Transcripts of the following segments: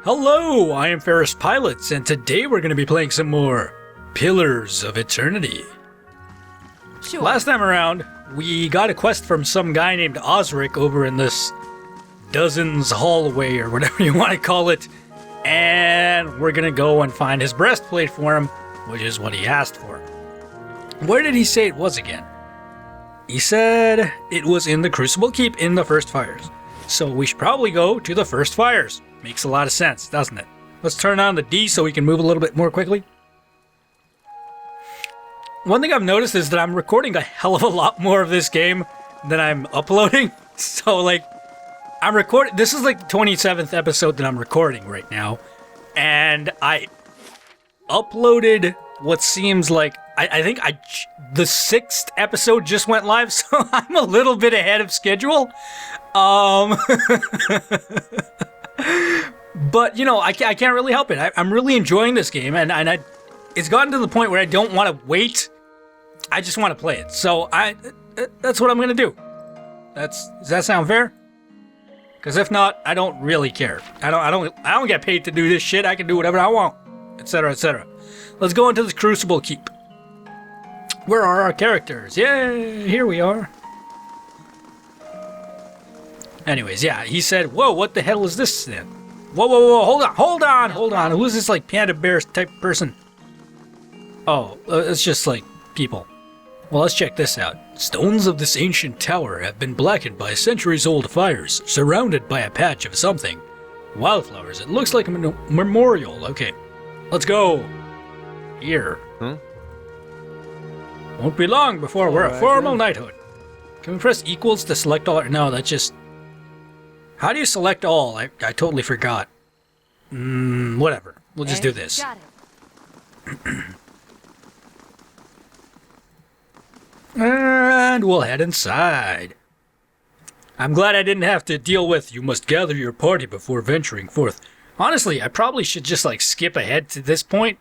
Hello, I am FerrousPilot, and today we're going to be playing some more Pillars of Eternity. Sure. Last time around, we got a quest from some guy named Osric over in this Dozens hallway, or whatever you want to call it, and we're going to go and find his breastplate for him, which is what he asked for. Where did he say it was again? He said it was in the Crucible Keep in the First Fires. So we should probably go to the First Fires. Makes a lot of sense, doesn't it? Let's turn on the D so we can move a little bit more quickly. One thing I've noticed is that I'm recording a hell of a lot more of this game than I'm uploading. So, like, I'm recording... This is, like, the 27th episode that I'm recording right now. And I uploaded what seems like... I think the 6th episode just went live, so I'm a little bit ahead of schedule. But, you know, I can't really help it. I'm really enjoying this game, and it's gotten to the point where I don't want to wait. I just want to play it. So that's what I'm going to do. Does that sound fair? Because if not, I don't really care. I don't get paid to do this shit. I can do whatever I want, etc., etc. Let's go into the Crucible Keep. Where are our characters? Yay, here we are. Anyways, yeah, he said, whoa, what the hell is this then? Whoa, hold on. Who's this, like, panda bear type person? Oh, it's just, like, people. Well, let's check this out. Stones of this ancient tower have been blackened by centuries-old fires, surrounded by a patch of something. Wildflowers, it looks like a memorial. Okay, let's go. Here. Won't be long before we're a formal knighthood. Can we press equals to select all? No, that's just... How do you select all? I totally forgot. Whatever. We'll just do this. Got it. And we'll head inside. I'm glad I didn't have to deal with you must gather your party before venturing forth. Honestly, I probably should just, like, skip ahead to this point.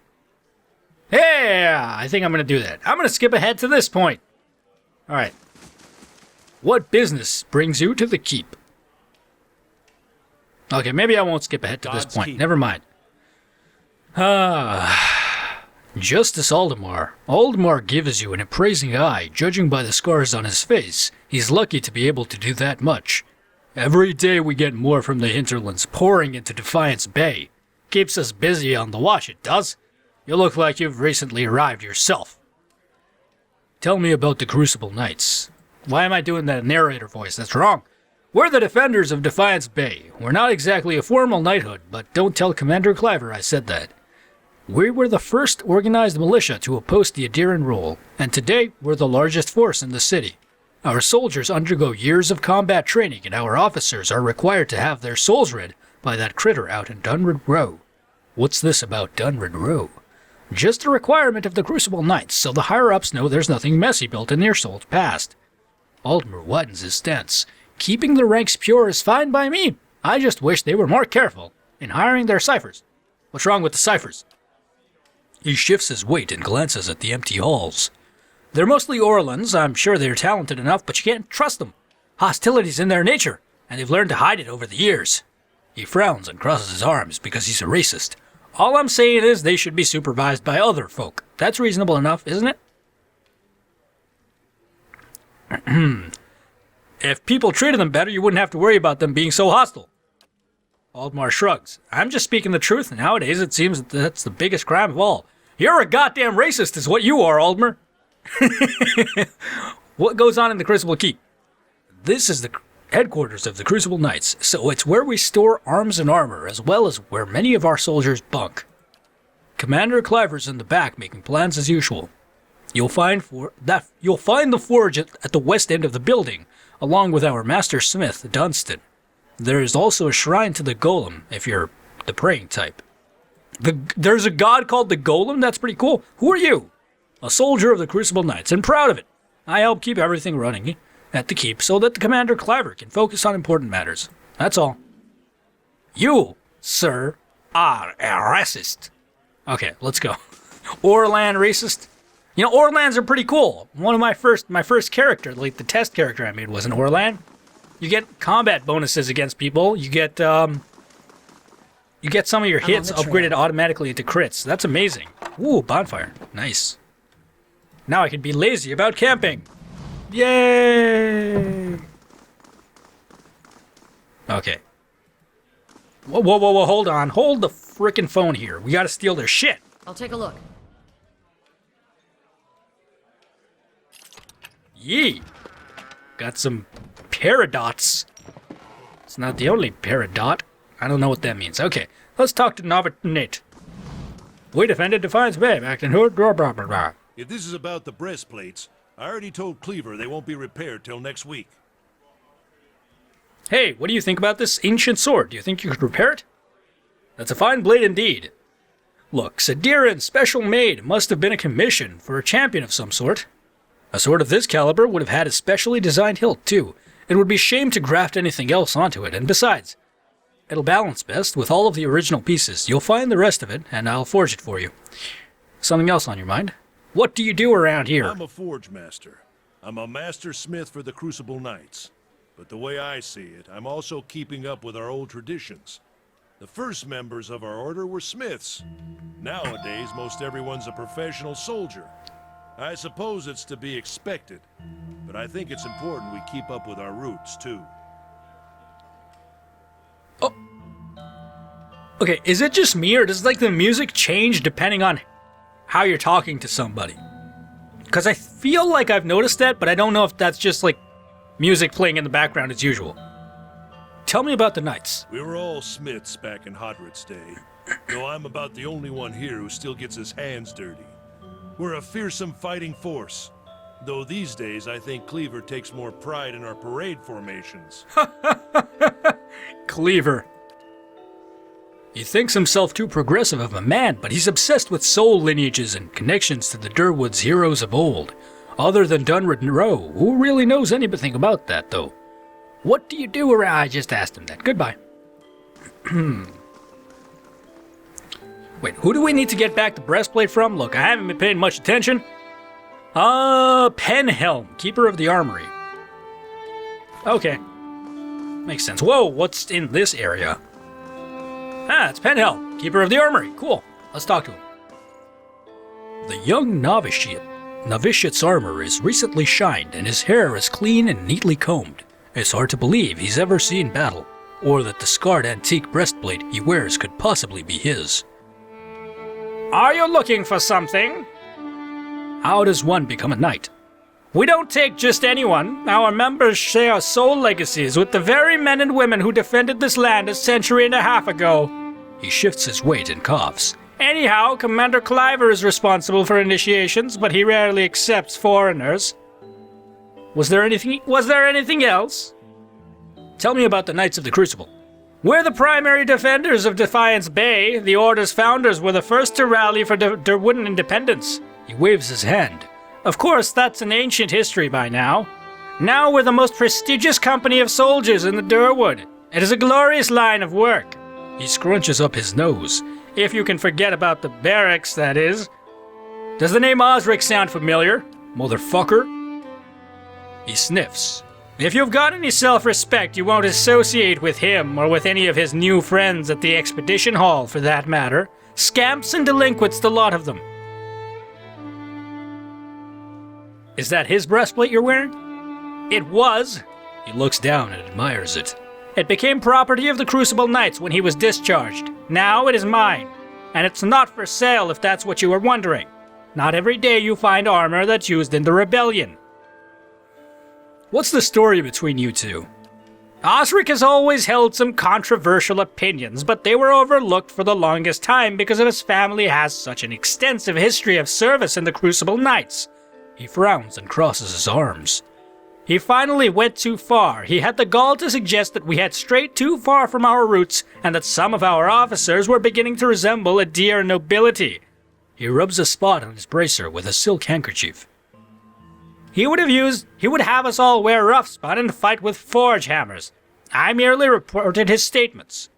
Yeah, I think I'm going to do that. I'm going to skip ahead to this point. Alright. What business brings you to the keep? Okay, maybe I won't skip ahead to this point. Never mind. Justice Aldemar. Aldemar gives you an appraising eye, judging by the scars on his face. He's lucky to be able to do that much. Every day we get more from the hinterlands pouring into Defiance Bay. Keeps us busy on the watch, it does. You look like you've recently arrived yourself. Tell me about the Crucible Knights. Why am I doing that narrator voice? That's wrong. We're the defenders of Defiance Bay. We're not exactly a formal knighthood, but don't tell Commander Cliver I said that. We were the first organized militia to oppose the Adiran rule, and today we're the largest force in the city. Our soldiers undergo years of combat training, and our officers are required to have their souls read by that critter out in Dunred Row. What's this about Dunred Row? Just a requirement of the Crucible Knights, so the higher-ups know there's nothing messy built in their soul's past. Aldemar widens his stance. Keeping the ranks pure is fine by me. I just wish they were more careful in hiring their ciphers. What's wrong with the ciphers? He shifts his weight and glances at the empty halls. They're mostly Orlans. I'm sure they're talented enough, but you can't trust them. Hostility's in their nature, and they've learned to hide it over the years. He frowns and crosses his arms because he's a racist. All I'm saying is they should be supervised by other folk. That's reasonable enough, isn't it? If people treated them better, you wouldn't have to worry about them being so hostile. Aldemar shrugs. I'm just speaking the truth. Nowadays, it seems that that's the biggest crime of all. You're a goddamn racist is what you are, Aldemar. What goes on in the Crucible Keep? This is the headquarters of the Crucible Knights, so it's where we store arms and armor, as well as where many of our soldiers bunk. Commander Cliver's in the back making plans as usual. You'll find the forge at the west end of the building, along with our master smith, Dunstan. There is also a shrine to the Golem, if you're the praying type. There's a god called the Golem? That's pretty cool. Who are you? A soldier of the Crucible Knights, and proud of it. I help keep everything running at the keep so that the Commander Cliver can focus on important matters. That's all. You, sir, are a racist. Okay, let's go. Orlan racist? You know, Orlans are pretty cool. One of my first character, like the test character I made was an Orlan. You get combat bonuses against people. You get You get some of your I'm hits on the upgraded trail. automatically into crits. That's amazing. Ooh, bonfire. Nice. Now I can be lazy about camping. Yay! Okay. Whoa, hold on. Hold the frickin' phone here. We gotta steal their shit. I'll take a look. Yee! Got some paradots. It's not the only paradot. I don't know what that means. Okay, let's talk to Nate. We defended Defiance Bay back in Hood. Blah, blah, blah, blah. If this is about the breastplates, I already told Cleaver they won't be repaired till next week. Hey, what do you think about this ancient sword? Do you think you could repair it? That's a fine blade indeed. Look, Durance, special made, must have been a commission for a champion of some sort. A sword of this caliber would have had a specially designed hilt, too. It would be shame to graft anything else onto it, and besides, it'll balance best with all of the original pieces. You'll find the rest of it, and I'll forge it for you. Something else on your mind? What do you do around here? I'm a forge master. I'm a master smith for the Crucible Knights. But the way I see it, I'm also keeping up with our old traditions. The first members of our order were smiths. Nowadays, most everyone's a professional soldier. I suppose it's to be expected, but I think it's important we keep up with our roots, too. Oh. Okay, is it just me, or does, like, the music change depending on how you're talking to somebody? Because I feel like I've noticed that, but I don't know if that's just, like, music playing in the background as usual. Tell me about the Knights. We were all smiths back in Hodred's day, though I'm about the only one here who still gets his hands dirty. We're a fearsome fighting force, though these days I think Cleaver takes more pride in our parade formations. Cleaver. He thinks himself too progressive of a man, but he's obsessed with soul lineages and connections to the Durwood's heroes of old. Other than Dunwood and Rowe, who really knows anything about that, though? What do you do around... I just asked him that. Goodbye. Wait, who do we need to get back the breastplate from? Look, I haven't been paying much attention. Penhelm, keeper of the armory. Okay. Makes sense. Whoa, what's in this area? Ah, it's Penhelm, keeper of the armory. Cool. Let's talk to him. The young novitiate's armor is recently shined, and his hair is clean and neatly combed. It's hard to believe he's ever seen battle, or that the scarred antique breastplate he wears could possibly be his. Are you looking for something? How does one become a knight? We don't take just anyone. Our members share soul legacies with the very men and women who defended this land a century and a half ago. He shifts his weight and coughs. Anyhow, Commander Cliver is responsible for initiations, but he rarely accepts foreigners. Was there anything else? Tell me about the Knights of the Crucible. We're the primary defenders of Defiance Bay. The Order's founders were the first to rally for Durwoodan independence. He waves his hand. Of course, that's an ancient history by now. Now we're the most prestigious company of soldiers in the Durwood. It is a glorious line of work. He scrunches up his nose. If you can forget about the barracks, that is. Does the name Osric sound familiar, motherfucker? He sniffs. If you've got any self-respect, you won't associate with him or with any of his new friends at the Expedition Hall, for that matter. Scamps and delinquents, the lot of them. Is that his breastplate you're wearing? It was. He looks down and admires it. It became property of the Crucible Knights when he was discharged. Now it is mine. And it's not for sale if that's what you were wondering. Not every day you find armor that's used in the rebellion. What's the story between you two? Osric has always held some controversial opinions, but they were overlooked for the longest time because of his family has such an extensive history of service in the Crucible Knights. He frowns and crosses his arms. He finally went too far. He had the gall to suggest that we had strayed too far from our roots and that some of our officers were beginning to resemble a dear nobility. He rubs a spot on his bracer with a silk handkerchief. He would have us all wear rough spun and fight with forge hammers. I merely reported his statements.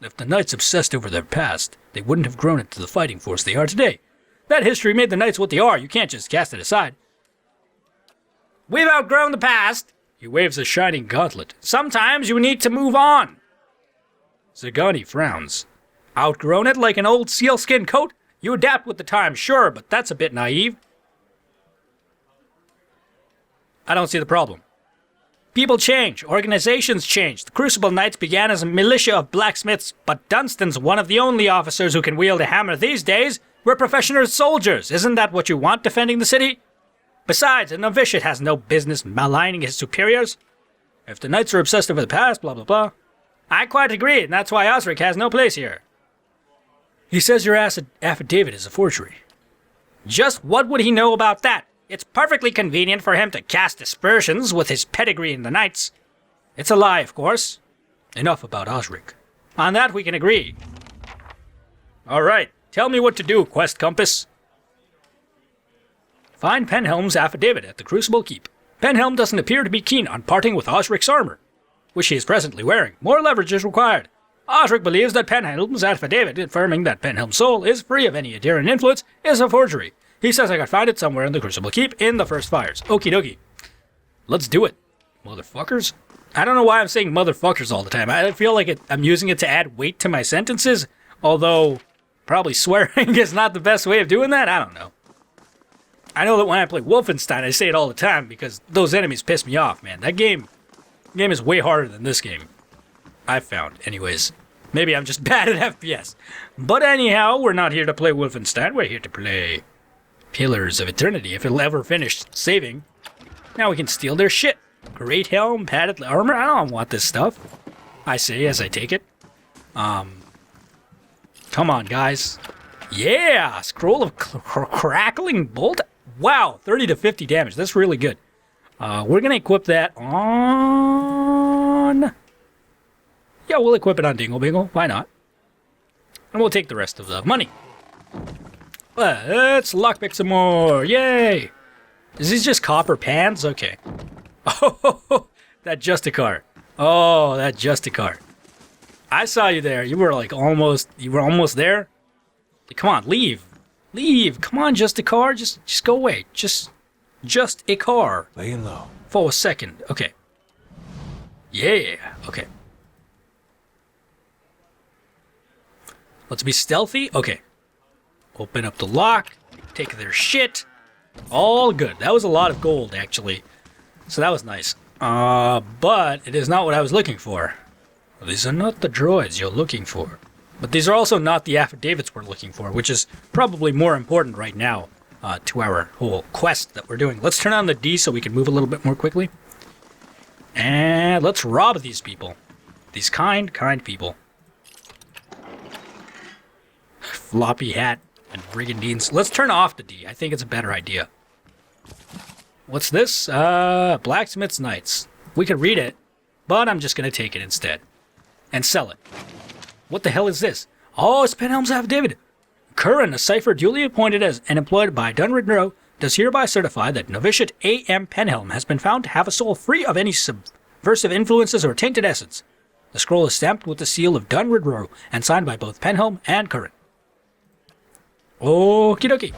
If the Knights obsessed over their past, they wouldn't have grown into the fighting force they are today. That history made the Knights what they are. You can't just cast it aside. We've outgrown the past. He waves a shining gauntlet. Sometimes you need to move on. Zagani frowns. Outgrown it like an old sealskin coat? You adapt with the times, sure, but that's a bit naive. I don't see the problem. People change. Organizations change. The Crucible Knights began as a militia of blacksmiths, but Dunstan's one of the only officers who can wield a hammer these days. We're professional soldiers. Isn't that what you want defending the city? Besides, a novitiate has no business maligning his superiors. If the knights are obsessed over the past, blah, blah, blah. I quite agree, and that's why Osric has no place here. He says your affidavit is a forgery. Just what would he know about that? It's perfectly convenient for him to cast aspersions with his pedigree in the Knights. It's a lie, of course. Enough about Osric. On that we can agree. All right, tell me what to do, Quest Compass. Find Penhelm's affidavit at the Crucible Keep. Penhelm doesn't appear to be keen on parting with Osric's armor, which he is presently wearing. More leverage is required. Osric believes that Penhelm's affidavit affirming that Penhelm's soul is free of any Adarian influence is a forgery. He says I could find it somewhere in the Crucible Keep in the first fires. Okie dokie. Let's do it, motherfuckers. I don't know why I'm saying motherfuckers all the time. I feel like I'm using it to add weight to my sentences, although probably swearing is not the best way of doing that. I don't know. I know that when I play Wolfenstein, I say it all the time because those enemies piss me off, man. That game is way harder than this game. I've found, anyways. Maybe I'm just bad at FPS. But anyhow, we're not here to play Wolfenstein. We're here to play Pillars of Eternity, if it'll ever finish saving. Now we can steal their shit. Great helm, padded armor. I don't want this stuff. I say as I take it. Come on, guys. Yeah! Scroll of Crackling Bolt. Wow, 30 to 50 damage. That's really good. We're going to equip that on... Yeah, we'll equip it on Dingle Bingle. Why not? And we'll take the rest of the money. Let's lockpick some more. Yay! Is these just copper pans? Okay. Oh, that Justicar. Oh, that Justicar. I saw you there. You were like almost there. Come on, leave. Leave. Come on, Justicar. Just go away. Just a car. Laying low. For a second. Okay. Yeah. Okay. Let's be stealthy. Okay. Open up the lock. Take their shit. All good. That was a lot of gold, actually. So that was nice. But it is not what I was looking for. These are not the droids you're looking for. But these are also not the affidavits we're looking for, which is probably more important right now to our whole quest that we're doing. Let's turn on the D so we can move a little bit more quickly. And let's rob these people. These kind people. Floppy hat and brigandines. Let's turn off the D. I think it's a better idea. What's this? Blacksmith's Knights. We could read it, but I'm just going to take it instead. And sell it. What the hell is this? Oh, it's Penhelm's affidavit. Curran, a cipher duly appointed as and employed by Woodrow, does hereby certify that novitiate A.M. Penhelm has been found to have a soul free of any subversive influences or tainted essence. The scroll is stamped with the seal of Woodrow and signed by both Penhelm and Curran. Okie dokie.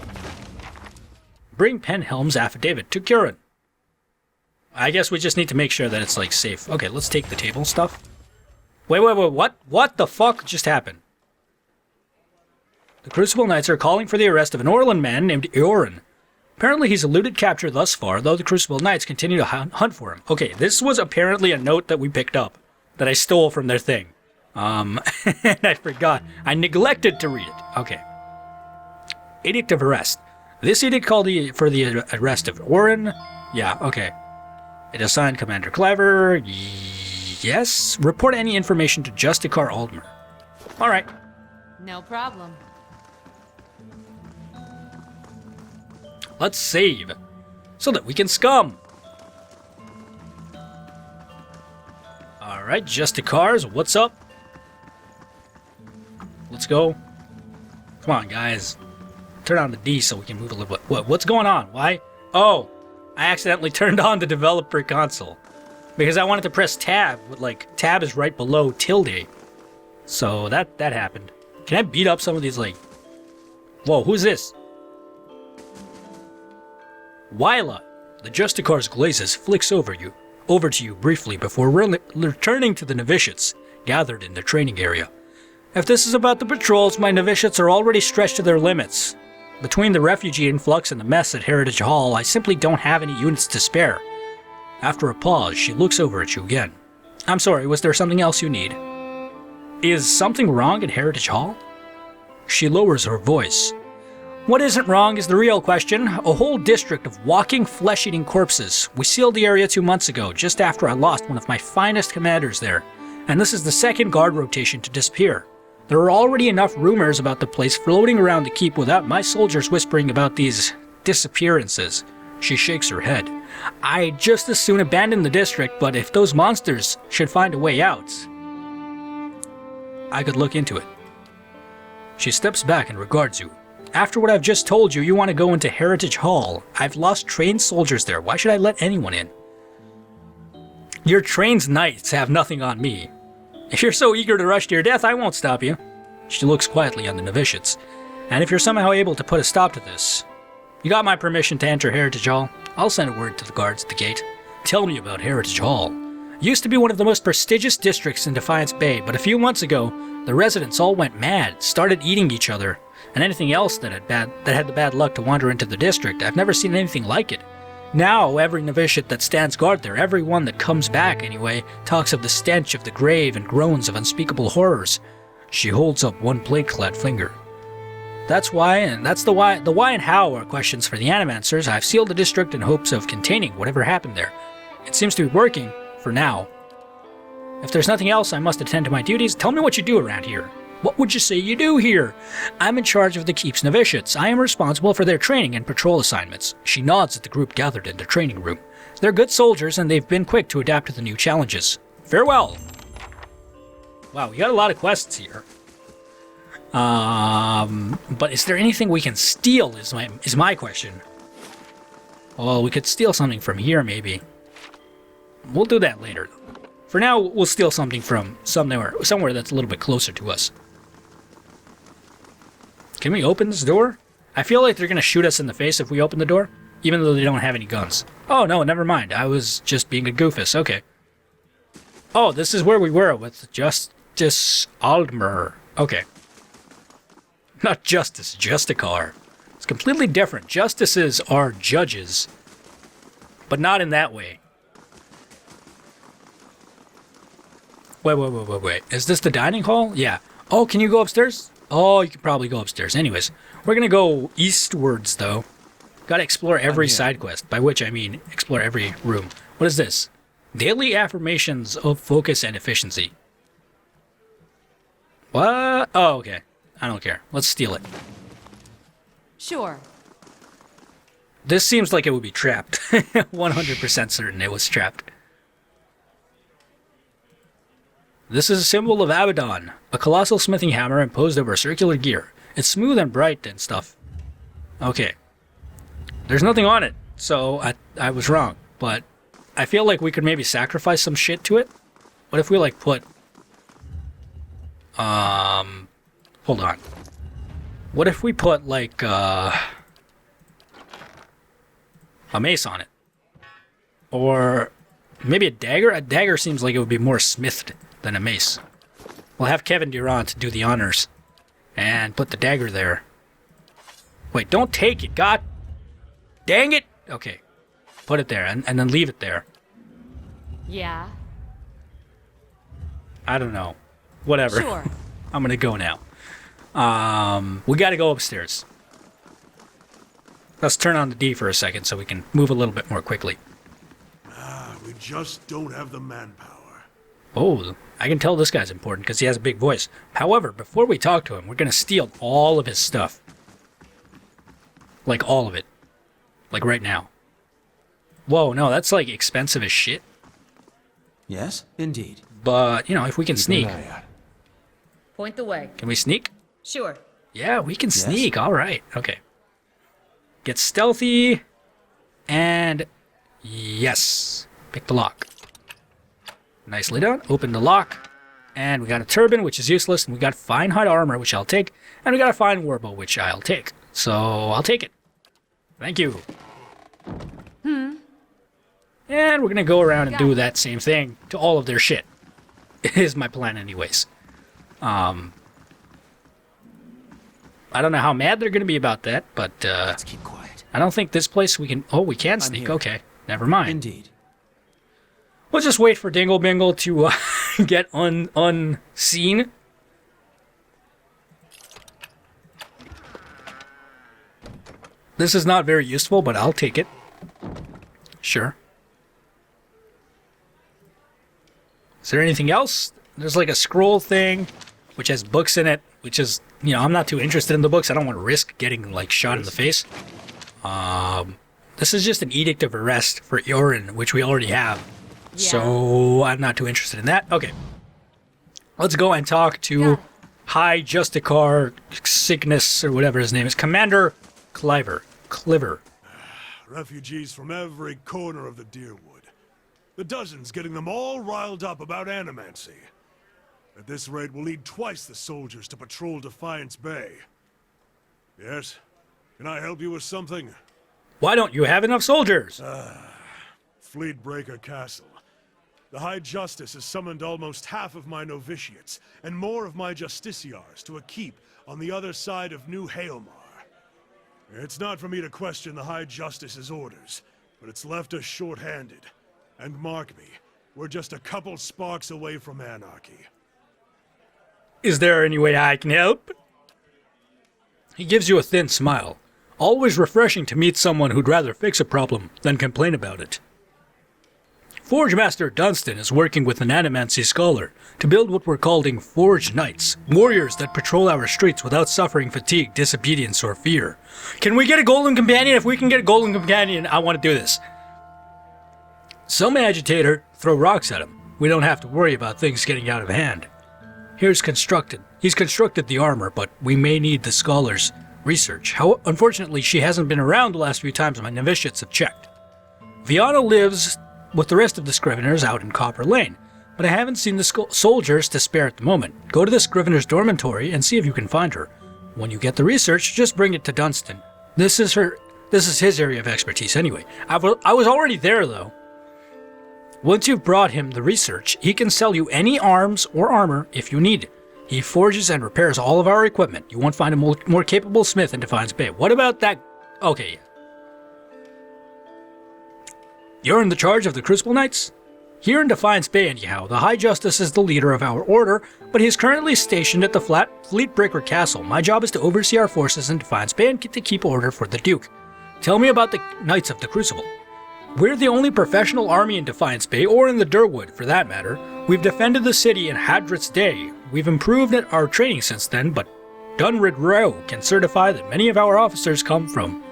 Bring Penhelm's affidavit to Curran. I guess we just need to make sure that it's, like, safe. Okay, let's take the table stuff. Wait, what? What the fuck just happened? The Crucible Knights are calling for the arrest of an Orlan man named Eorin. Apparently he's eluded capture thus far, though the Crucible Knights continue to hunt for him. Okay, this was apparently a note that we picked up, that I stole from their thing. And I forgot. I neglected to read it. Okay. Edict of Arrest. This edict called for the arrest of Eorin. Yeah, okay. It assigned Commander Clever. Yes. Report any information to Justicar Aldmer. All right. No problem. Let's save so that we can scum. All right, Justicars, what's up? Let's go. Come on, guys. Turn on the D so we can move a little bit. What's going on? Why? Oh, I accidentally turned on the developer console because I wanted to press tab. But like tab is right below tilde, so that happened. Can I beat up some of these? Like, whoa, who's this? Wyla, the Justicar's glazes flicks over to you briefly before returning to the novitiates. gathered in the training area. If this is about the patrols, my novitiates are already stretched to their limits. Between the refugee influx and the mess at Heritage Hall, I simply don't have any units to spare. After a pause, she looks over at you again. I'm sorry, was there something else you need? Is something wrong at Heritage Hall? She lowers her voice. What isn't wrong is the real question. A whole district of walking, flesh-eating corpses. We sealed the area 2 months ago, just after I lost one of my finest commanders there. And this is the second guard rotation to disappear. There are already enough rumors about the place floating around the keep without my soldiers whispering about these disappearances. She shakes her head. I'd just as soon abandon the district, but if those monsters should find a way out, I could look into it. She steps back and regards you. After what I've just told you, you want to go into Heritage Hall. I've lost trained soldiers there. Why should I let anyone in? Your trained knights have nothing on me. If you're so eager to rush to your death, I won't stop you. She looks quietly on the novitiates. And if you're somehow able to put a stop to this, you got my permission to enter Heritage Hall. I'll send a word to the guards at the gate. Tell me about Heritage Hall. It used to be one of the most prestigious districts in Defiance Bay, but a few months ago, the residents all went mad, started eating each other, and anything else that had the bad luck to wander into the district. I've never seen anything like it. Now, every novitiate that stands guard there, everyone that comes back anyway, talks of the stench of the grave and groans of unspeakable horrors. She holds up one plate-clad finger. That's why, and that's the why and how are questions for the Animancers. I've sealed the district in hopes of containing whatever happened there. It seems to be working, for now. If there's nothing else, I must attend to my duties. Tell me what you do around here. What would you say you do here? I'm in charge of the Keep's novitiates. I am responsible for their training and patrol assignments. She nods at the group gathered in the training room. They're good soldiers, and they've been quick to adapt to the new challenges. Farewell! Wow, we got a lot of quests here. But is there anything we can steal is my question. Well, we could steal something from here, maybe. We'll do that later. For now, we'll steal something from somewhere that's a little bit closer to us. Can we open this door? I feel like they're going to shoot us in the face if we open the door, even though they don't have any guns. Oh, no, never mind. I was just being a goofus. Okay. Oh, this is where we were with Justice Aldmer. Okay. Not Justice, Justicar. It's completely different. Justices are judges, but not in that way. Wait. Is this the dining hall? Yeah. Oh, can you go upstairs? Oh, you can probably go upstairs. Anyways, we're going to go eastwards, though. Got to explore every side quest, by which I mean explore every room. What is this? Daily affirmations of focus and efficiency. What? Oh, okay. I don't care. Let's steal it. Sure. This seems like it would be trapped. 100% certain it was trapped. This is a symbol of Abaddon, a colossal smithing hammer imposed over a circular gear. It's smooth and bright and stuff. Okay. There's nothing on it, so I was wrong. But I feel like we could maybe sacrifice some shit to it. What if we, like, put... Hold on. What if we put, like, a mace on it? Or maybe a dagger? A dagger seems like it would be more smithed than a mace. We'll have Kevin Durance do the honors. And put the dagger there. Wait, don't take it. God dang it! Okay. Put it there, and then leave it there. Yeah. I don't know. Whatever. Sure. I'm gonna go now. We gotta go upstairs. Let's turn on the D for a second so we can move a little bit more quickly. We just don't have the manpower. Oh, I can tell this guy's important because he has a big voice. However, before we talk to him, we're gonna steal all of his stuff. Like all of it. Like right now. Whoa, no, that's like expensive as shit. Yes, indeed. But, you know, if we can sneak. Point the way. Can we sneak? Sure. Yeah, we can sneak. All right. Okay. Get stealthy. And yes. Pick the lock. Nicely done. Open the lock. And we got a turban, which is useless. And we got fine hide armor, which I'll take. And we got a fine warbow, which I'll take. So I'll take it. Thank you. And we're going to go around and do that same thing to all of their shit. is my plan anyways. I don't know how mad they're going to be about that, but Let's keep quiet. I don't think this place we can... Oh, we can sneak. here. Okay, never mind. Indeed. We'll just wait for Dingle Bingle to get unseen. This is not very useful, but I'll take it. Sure. Is there anything else? There's like a scroll thing, which has books in it, which is, you know, I'm not too interested in the books. I don't want to risk getting, like, shot in the face. This is just an edict of arrest for Iorin, which we already have. Yeah. So I'm not too interested in that. Okay. Let's go and talk to High Justicar Cygnus, or whatever his name is. Commander Cliver. Refugees from every corner of the Deerwood. The dozens getting them all riled up about animancy. At this rate, we'll need twice the soldiers to patrol Defiance Bay. Yes? Can I help you with something? Why don't you have enough soldiers? Fleetbreaker Castle. The High Justice has summoned almost half of my novitiates, and more of my justiciars to a keep on the other side of New Hailmar. It's not for me to question the High Justice's orders, but it's left us short-handed. And mark me, we're just a couple sparks away from anarchy. Is there any way I can help? He gives you a thin smile. Always refreshing to meet someone who'd rather fix a problem than complain about it. Forge Master Dunstan is working with an animancy scholar to build what we're calling Forge Knights, warriors that patrol our streets without suffering fatigue, disobedience, or fear. Can we get a golden companion? If we can get a golden companion, I want to do this. Some agitator, throw rocks at him. We don't have to worry about things getting out of hand. He's constructed the armor, but we may need the scholar's research. Unfortunately, she hasn't been around the last few times my novitiates have checked. Viana lives with the rest of the Scriveners out in Copper Lane, but I haven't seen the soldiers to spare at the moment. Go to the Scrivener's dormitory and see if you can find her. When you get the research, just bring it to Dunstan. This is his area of expertise anyway. I was already there, though. Once you've brought him the research, he can sell you any arms or armor if you need it. He forges and repairs all of our equipment. You won't find a more capable smith in Defiance Bay. What about that? Okay. You're in the charge of the Crucible Knights? Here in Defiance Bay, anyhow, the High Justice is the leader of our order, but he is currently stationed at the Fleetbreaker Castle. My job is to oversee our forces in Defiance Bay and to keep order for the Duke. Tell me about the Knights of the Crucible. We're the only professional army in Defiance Bay, or in the Durwood, for that matter. We've defended the city in Hadrit's day. We've improved our training since then, but Woodrow can certify that many of our officers come from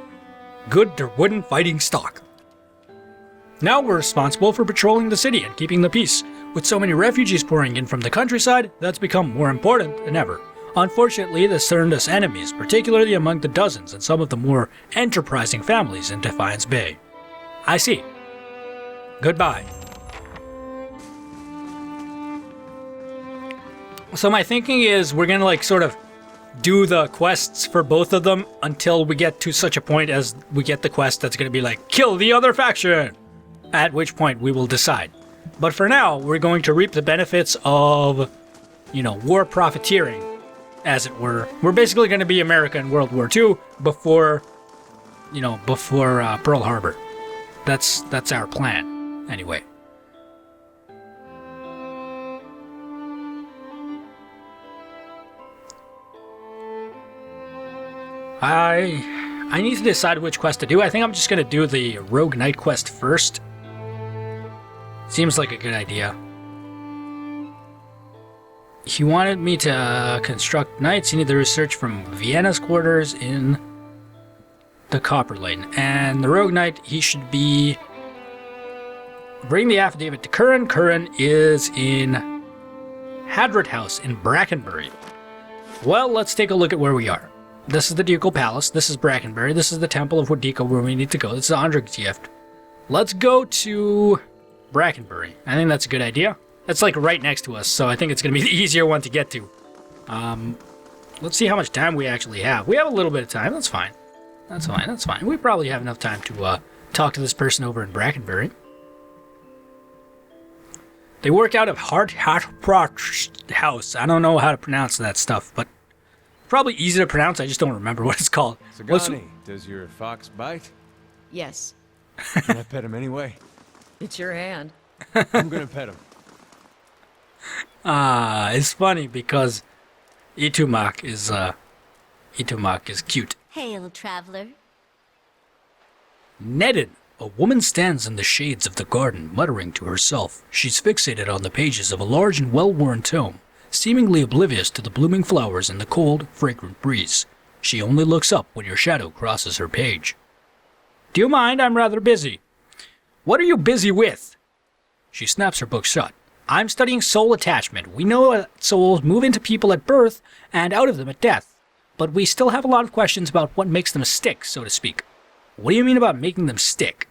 good Durwoodan fighting stock. Now we're responsible for patrolling the city and keeping the peace. With so many refugees pouring in from the countryside, that's become more important than ever. Unfortunately, this earned us enemies, particularly among the dozens and some of the more enterprising families in Defiance Bay. I see. Goodbye. So my thinking is we're gonna like sort of do the quests for both of them until we get to such a point as we get the quest that's gonna be like, kill the other faction! At which point we will decide. But for now, we're going to reap the benefits of, you know, war profiteering, as it were. We're basically gonna be America in World War II before Pearl Harbor. That's our plan, anyway. I need to decide which quest to do. I think I'm just gonna do the Rogue Knight quest first. Seems like a good idea. He wanted me to construct knights. He needed the research from Vienna's quarters in the Copper Lane. And the Rogue Knight, he should be... Bring the affidavit to Curran. Curran is in Hadrit House in Brackenbury. Well, let's take a look at where we are. This is the Ducal Palace. This is Brackenbury. This is the Temple of Wadika where we need to go. This is Osric's gift. Let's go to Brackenbury. I think that's a good idea. It's like right next to us, so I think it's going to be the easier one to get to. Let's see how much time we actually have. We have a little bit of time. That's fine. That's fine. That's fine. We probably have enough time to talk to this person over in Brackenbury. They work out of House. I don't know how to pronounce that stuff, but probably easy to pronounce. I just don't remember what it's called. Sagani, does your fox bite? Yes. Can I pet him anyway? It's your hand. I'm gonna pet him. It's funny because Itumak is cute. Hail, traveler. Netted. A woman stands in the shades of the garden, muttering to herself. She's fixated on the pages of a large and well-worn tome, seemingly oblivious to the blooming flowers and the cold, fragrant breeze. She only looks up when your shadow crosses her page. Do you mind? I'm rather busy. What are you busy with? She snaps her book shut. I'm studying soul attachment. We know that souls move into people at birth and out of them at death, but we still have a lot of questions about what makes them stick, so to speak. What do you mean about making them stick?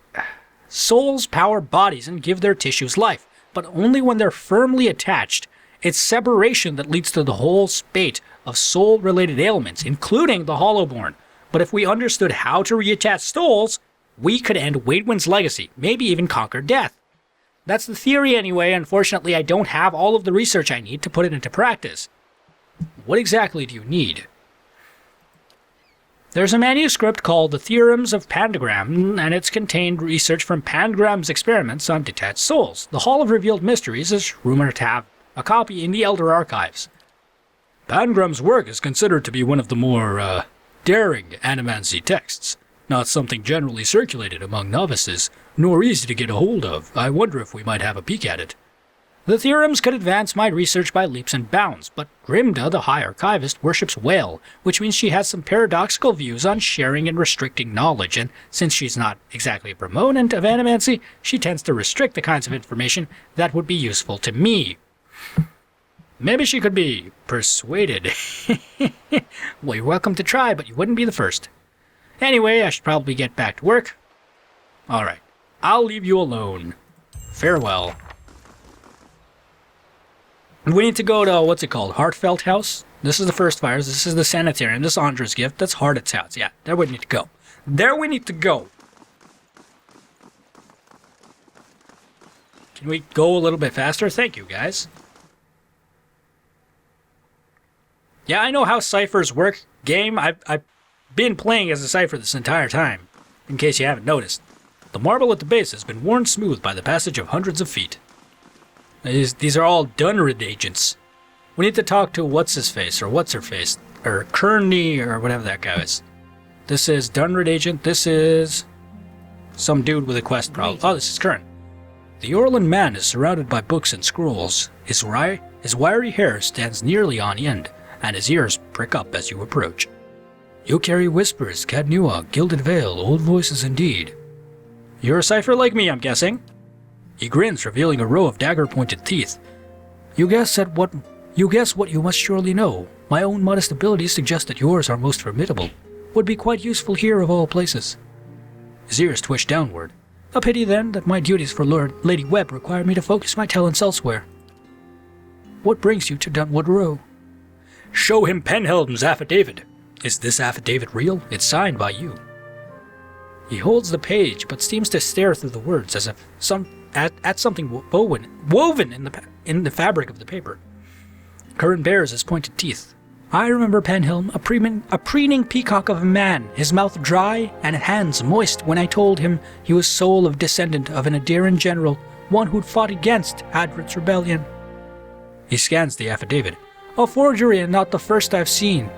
Souls power bodies and give their tissues life, but only when they're firmly attached. It's separation that leads to the whole spate of soul-related ailments, including the Hollowborn. But if we understood how to reattach souls, we could end Waidwin's legacy, maybe even conquer death. That's the theory anyway. Unfortunately, I don't have all of the research I need to put it into practice. What exactly do you need? There's a manuscript called The Theorems of Pandagram, and it's contained research from Pandagram's experiments on detached souls. The Hall of Revealed Mysteries is rumored to have a copy in the Elder Archives. Pandagram's work is considered to be one of the more, daring animancy texts, not something generally circulated among novices, nor easy to get a hold of. I wonder if we might have a peek at it. The theorems could advance my research by leaps and bounds, but Grimda, the High Archivist, worships whale, which means she has some paradoxical views on sharing and restricting knowledge, and since she's not exactly a proponent of animancy, she tends to restrict the kinds of information that would be useful to me. Maybe she could be persuaded. Well, you're welcome to try, but you wouldn't be the first. Anyway, I should probably get back to work. Alright, I'll leave you alone. Farewell. We need to go to, what's it called, Heartfelt House? This is the first fires, this is the sanitarium, this is Andra's gift, that's Hardet's house. Yeah, there we need to go. There we need to go. Can we go a little bit faster? Thank you, guys. Yeah, I know how ciphers work. Game, I've been playing as a cipher this entire time, in case you haven't noticed. The marble at the base has been worn smooth by the passage of hundreds of feet. These are all Dunrid agents. We need to talk to what's-his-face, or what's-her-face, or Kearney, or whatever that guy is. This is Dunrid agent, this is some dude with a quest problem. Oh, this is Kern. The Orland man is surrounded by books and scrolls. His wiry hair stands nearly on end, and his ears prick up as you approach. You carry whispers, Cadnua, Gilded Veil, old voices indeed. You're a cipher like me, I'm guessing. He grins, revealing a row of dagger-pointed teeth. You guess what you must surely know. My own modest abilities suggest that yours are most formidable. Would be quite useful here of all places. His ears twitch downward. A pity, then, that my duties for Lady Webb require me to focus my talents elsewhere. What brings you to Dunwood Row? Show him Penhelm's affidavit. Is this affidavit real? It's signed by you. He holds the page, but seems to stare through the words as if at something woven in the fabric of the paper. Curran bares his pointed teeth. I remember Penhelm, a preening peacock of a man, his mouth dry and hands moist when I told him he was soul of descendant of an Adiran general, one who'd fought against Hadrit's rebellion. He scans the affidavit. A forgery and not the first I've seen.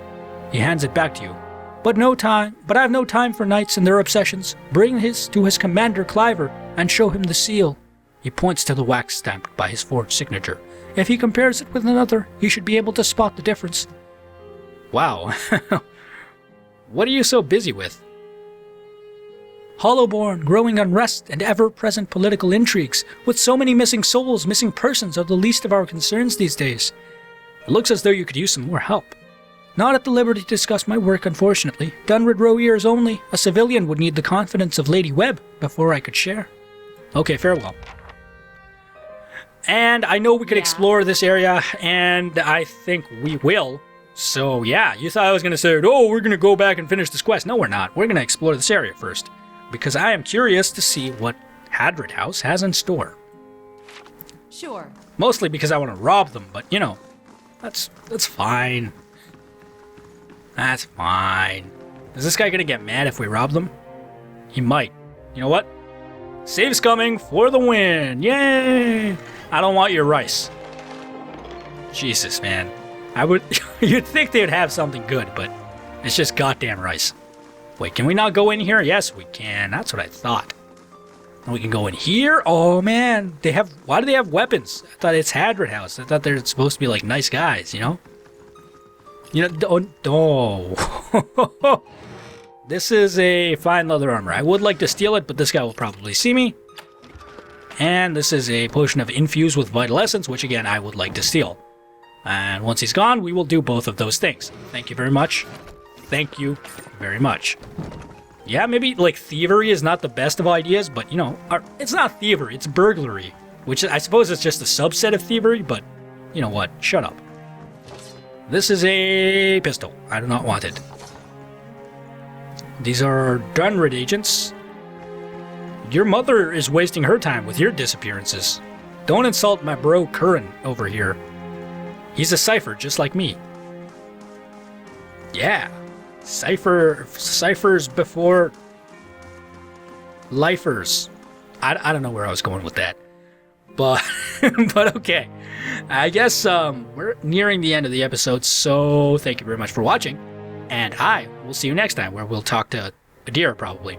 He hands it back to you. But I've no time for knights and their obsessions. Bring his to his commander Cliver and show him the seal. He points to the wax stamped by his forged signature. If he compares it with another, he should be able to spot the difference. Wow. What are you so busy with? Hollowborn, growing unrest, and ever-present political intrigues. With so many missing souls, missing persons are the least of our concerns these days. It looks as though you could use some more help. Not at the liberty to discuss my work, unfortunately. Dunrid Row ears only. A civilian would need the confidence of Lady Webb before I could share. Okay, farewell. And I know we could explore this area, and I think we will. So yeah, you thought I was going to say, oh, we're going to go back and finish this quest. No, we're not. We're going to explore this area first, because I am curious to see what Hadrit House has in store. Sure. Mostly because I want to rob them, but, you know, that's fine. That's fine. Is this guy gonna get mad if we rob them? He might. You know what? Save's coming for the win! Yay! I don't want your rice. Jesus, man. I would... You'd think they'd have something good, but it's just goddamn rice. Wait, can we not go in here? Yes, we can. That's what I thought. And we can go in here? Oh, man. They have... Why do they have weapons? I thought it's Hadron House. I thought they're supposed to be, like, nice guys, you know? You know... Oh. This is a fine leather armor. I would like to steal it, but this guy will probably see me. And this is a potion of infuse with vital essence, which, again, I would like to steal. And once he's gone, we will do both of those things. Thank you very much. Thank you very much. Yeah, maybe, like, thievery is not the best of ideas, but, you know, it's not thievery, it's burglary. Which I suppose is just a subset of thievery, but, you know what, shut up. This is a pistol. I do not want it. These are Dunrid agents. Your mother is wasting her time with your disappearances. Don't insult my bro Curran over here. He's a cipher just like me. Yeah. Ciphers before lifers. I don't know where I was going with that. But but okay. I guess we're nearing the end of the episode, so thank you very much for watching. And I will see you next time, where we'll talk to Adira, probably.